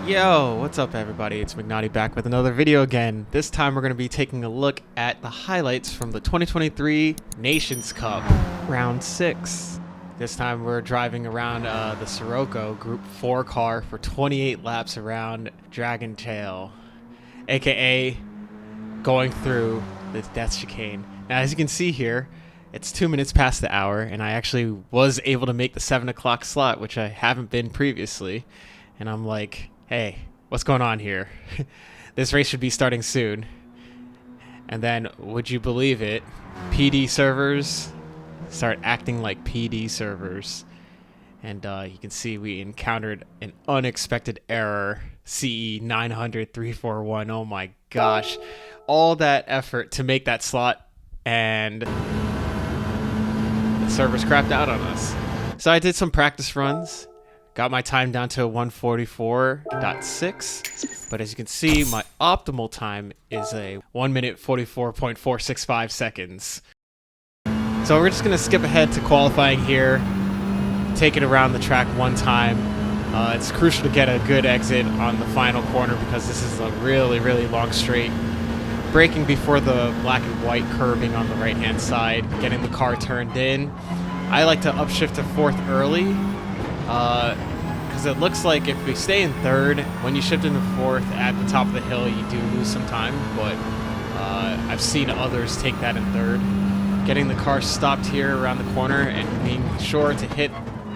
Yo, what's up everybody? It's McNaughty back with another video again. This time we're going to be taking a look at the highlights from the 2023 Nations Cup Round 6. This time we're driving around the Sirocco Group 4 car for 28 laps around Dragon Tail, aka going through the Death Chicane. Now as you can see here, it's 2 minutes past the hour and I actually was able to make the 7 o'clock slot, which I haven't been previously. And I'm like, hey, what's going on here? This race should be starting soon. And then, would you believe it, PD servers start acting like PD servers. And you can see we encountered an unexpected error, CE 900-341. Oh my gosh. All that effort to make that slot, and the servers crapped out on us. So I did some practice runs. Got my time down to 1:44.6, but as you can see, my optimal time is a 1 minute 44.465 seconds. So we're just gonna skip ahead to qualifying here, take it around the track one time. It's crucial to get a good exit on the final corner because this is a really, really long straight. Braking before the black and white curbing on the right-hand side, getting the car turned in. I like to upshift to fourth early. Because it looks like if we stay in third, when you shift into fourth at the top of the hill, you do lose some time, but I've seen others take that in third. Getting the car stopped here around the corner and being sure to hit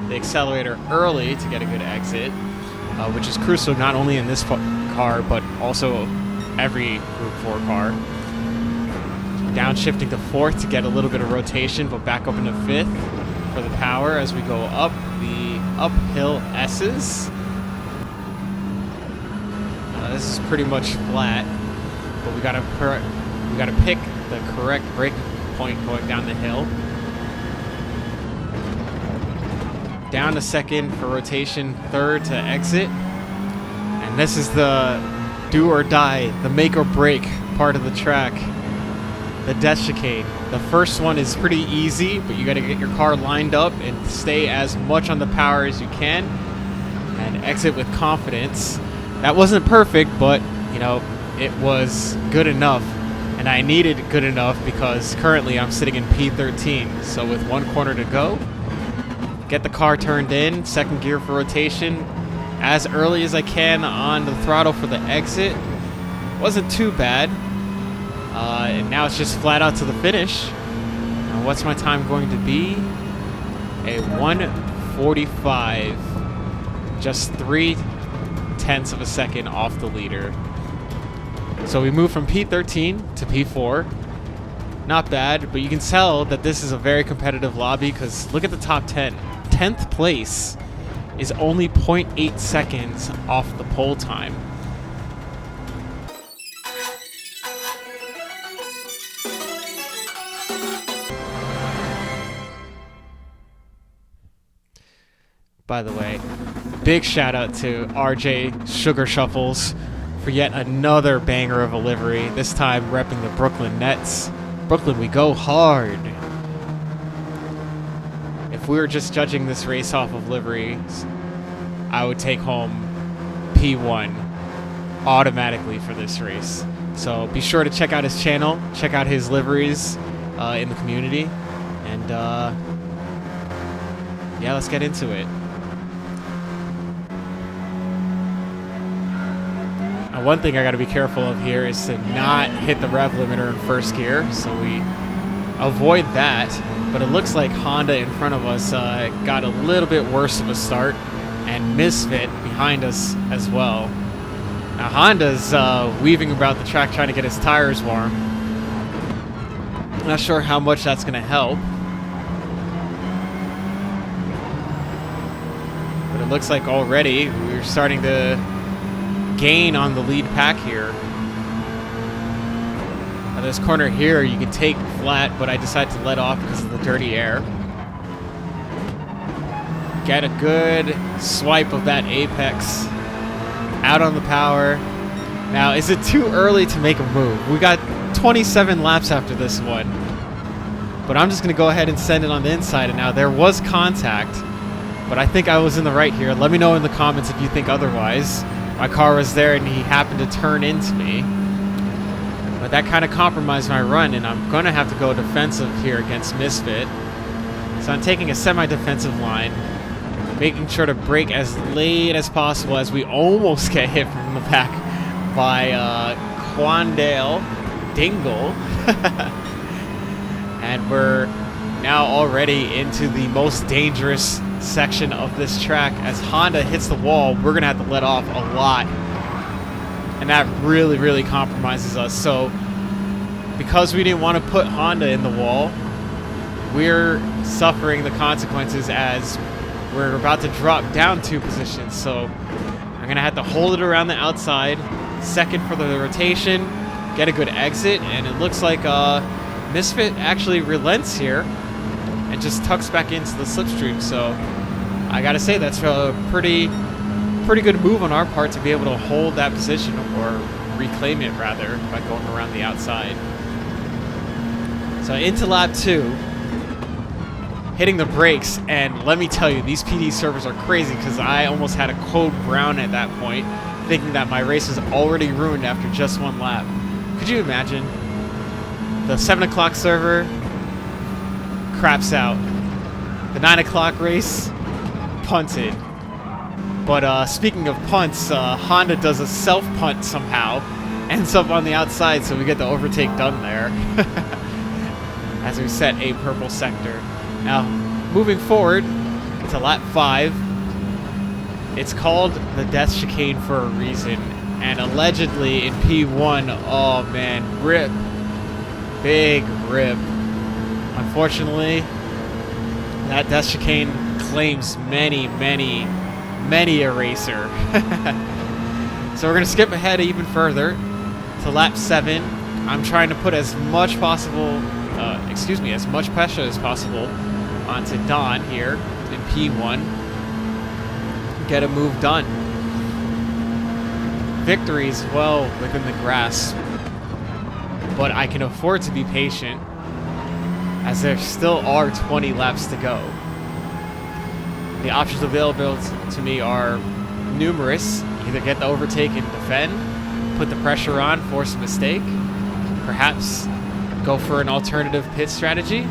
the accelerator early to get a good exit, which is crucial not only in this car, but also every Group 4 car. Downshifting to fourth to get a little bit of rotation, but back up into fifth for the power as we go up the uphill S's. This is pretty much flat, but we gotta pick the correct braking point going down the hill. Down to second for rotation, third to exit, and this is the do or die, the make or break part of the track. The Death Chicane. The first one is pretty easy, but you got to get your car lined up and stay as much on the power as you can and exit with confidence. That wasn't perfect, but you know, it was good enough, and I needed good enough because currently I'm sitting in P13. So with one corner to go, get the car turned in, second gear for rotation, as early as I can on the throttle for the exit. Wasn't too bad. And now it's just flat out to the finish. And what's my time going to be? A 1:45, just 0.3 of a second off the leader. So we move from P13 to P4. Not bad, but you can tell that this is a very competitive lobby because look at the top 10. 10th place is only 0.8 seconds off the pole time. By the way, big shout out to RJ Sugar Shuffles for yet another banger of a livery, this time repping the Brooklyn Nets. Brooklyn, we go hard. If we were just judging this race off of liveries, I would take home P1 automatically for this race. So be sure to check out his channel, check out his liveries in the community, and yeah, let's get into it. One thing I got to be careful of here is to not hit the rev limiter in first gear, so we avoid that. But it looks like Honda in front of us got a little bit worse of a start, and Misfit behind us as well. Now Honda's weaving about the track trying to get his tires warm. Not sure how much that's going to help. But it looks like already we're starting to gain on the lead pack here. Now this corner here you can take flat, but I decided to let off because of the dirty air. Get a good swipe of that apex out on the power. Now is it too early to make a move? We got 27 laps after this one, but I'm just gonna go ahead and send it on the inside. And now there was contact, but I think I was in the right here. Let me know in the comments if you think otherwise. my car was there and he happened to turn into me. But that kind of compromised my run, and I'm going to have to go defensive here against Misfit. So I'm taking a semi-defensive line, making sure to brake as late as possible as we almost get hit from the back by Quandale Dingle. And we're now already into the most dangerous section of this track. As Honda hits the wall, we're going to have to let off a lot. And that really, really compromises us. So because we didn't want to put Honda in the wall, we're suffering the consequences as we're about to drop down 2 positions. So I'm going to have to hold it around the outside, second for the rotation, get a good exit, and it looks like Misfit actually relents here and just tucks back into the slipstream. So I got to say that's a pretty good move on our part to be able to hold that position, or reclaim it rather, by going around the outside. So into lap 2, hitting the brakes, and let me tell you, these PD servers are crazy because I almost had a code brown at that point, thinking that my race was already ruined after just 1 lap. Could you imagine? The 7 o'clock server craps out. The 9 o'clock race punted. But speaking of punts, Honda does a self-punt somehow, ends up on the outside, so we get the overtake done there. As we set a purple sector. Now, moving forward to lap 5, it's called the Death Chicane for a reason, and allegedly in P1, oh man, rip. Big rip. Unfortunately, that Death Chicane claims many a racer. So we're going to skip ahead even further to lap 7. I'm trying to put as much pressure as possible onto Don here in P1. Get a move done. Victory is well within the grasp, but I can afford to be patient as there still are 20 laps to go. The options available to me are numerous. Either get the overtake and defend, put the pressure on, force a mistake, perhaps go for an alternative pit strategy.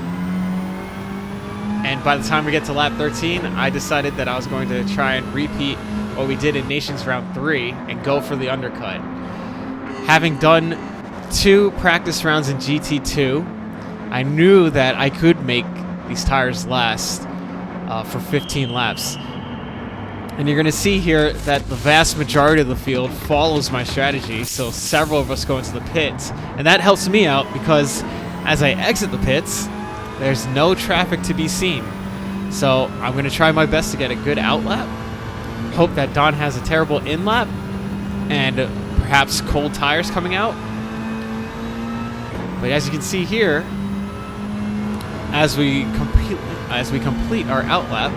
And by the time we get to lap 13, I decided that I was going to try and repeat what we did in Nations Round 3 and go for the undercut. Having done 2 practice rounds in GT2, I knew that I could make these tires last for 15 laps. And you're going to see here that the vast majority of the field follows my strategy, so several of us go into the pits. And that helps me out because as I exit the pits, there's no traffic to be seen. So I'm going to try my best to get a good out lap. Hope that Don has a terrible in lap and perhaps cold tires coming out. But as you can see here, as we complete our out lap,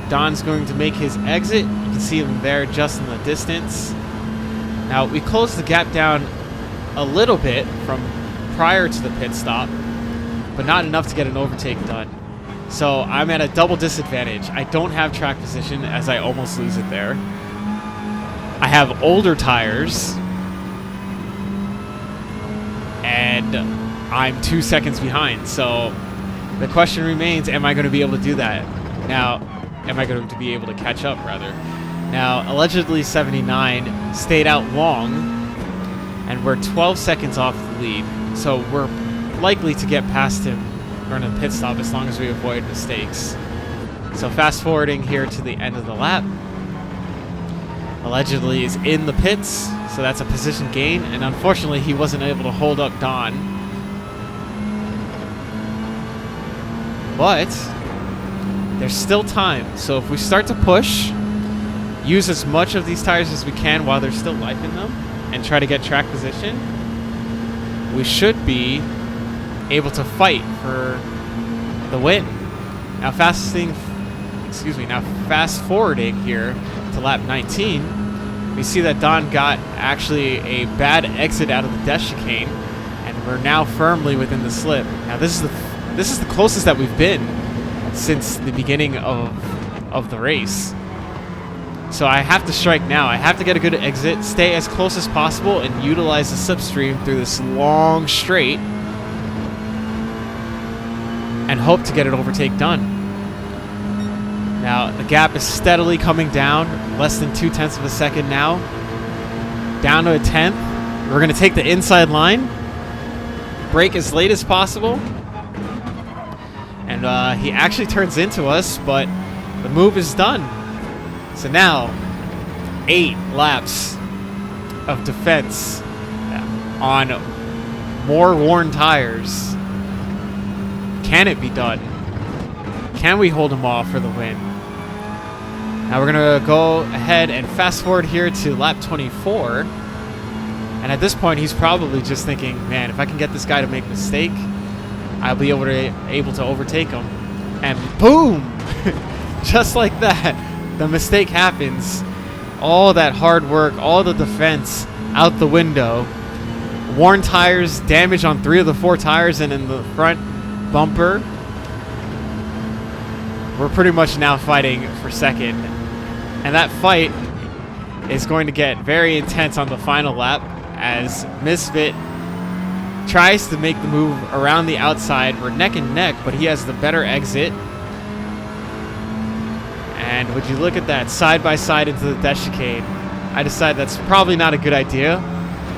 Don's going to make his exit. You can see him there just in the distance. Now, we closed the gap down a little bit from prior to the pit stop, but not enough to get an overtake done. So I'm at a double disadvantage. I don't have track position as I almost lose it there. I have older tires, and I'm 2 seconds behind. So the question remains, am I going to be able to do that? Now, am I going to be able to catch up, rather? Now, allegedly 79 stayed out long, and we're 12 seconds off the lead. So we're likely to get past him during the pit stop as long as we avoid mistakes. So fast forwarding here to the end of the lap. Allegedly is in the pits, so that's a position gain, and unfortunately he wasn't able to hold up Don. But there's still time, so if we start to push, use as much of these tires as we can while there's still life in them, and try to get track position, we should be able to fight for the win. Now fast forwarding here to lap 19, we see that Don got actually a bad exit out of the Death Chicane, and we're now firmly within the slip. Now this is the closest that we've been since the beginning of the race. So I have to strike now. I have to get a good exit, stay as close as possible, and utilize the slipstream through this long straight, and hope to get an overtake done. Now, the gap is steadily coming down, less than 0.2 of a second now. Down to a 10th. We're going to take the inside line, brake as late as possible, and he actually turns into us, but the move is done. So now, 8 laps of defense on more worn tires. Can it be done? Can we hold him off for the win? Now we're going to go ahead and fast forward here to lap 24. And at this point, he's probably just thinking, man, if I can get this guy to make a mistake, I'll be able to overtake him. And boom! Just like that, the mistake happens. All that hard work, all the defense out the window. Worn tires, damage on 3 of the 4 tires, and in the front bumper. We're pretty much now fighting for second. And that fight is going to get very intense on the final lap as Misfit tries to make the move around the outside. We're neck and neck, but he has the better exit. And would you look at that, side by side into the death chicane. I decide that's probably not a good idea,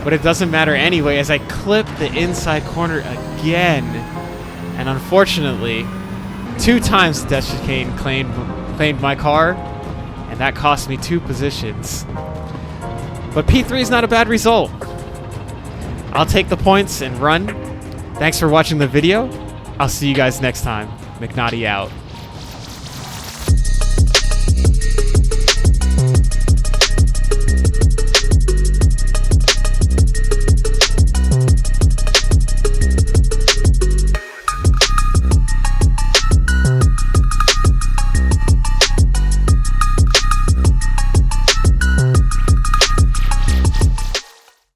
but it doesn't matter anyway as I clip the inside corner again. And unfortunately, 2 times the death chicane claimed my car, and that cost me 2 positions. But P3 is not a bad result. I'll take the points and run. Thanks for watching the video. I'll see you guys next time. McNaughty out.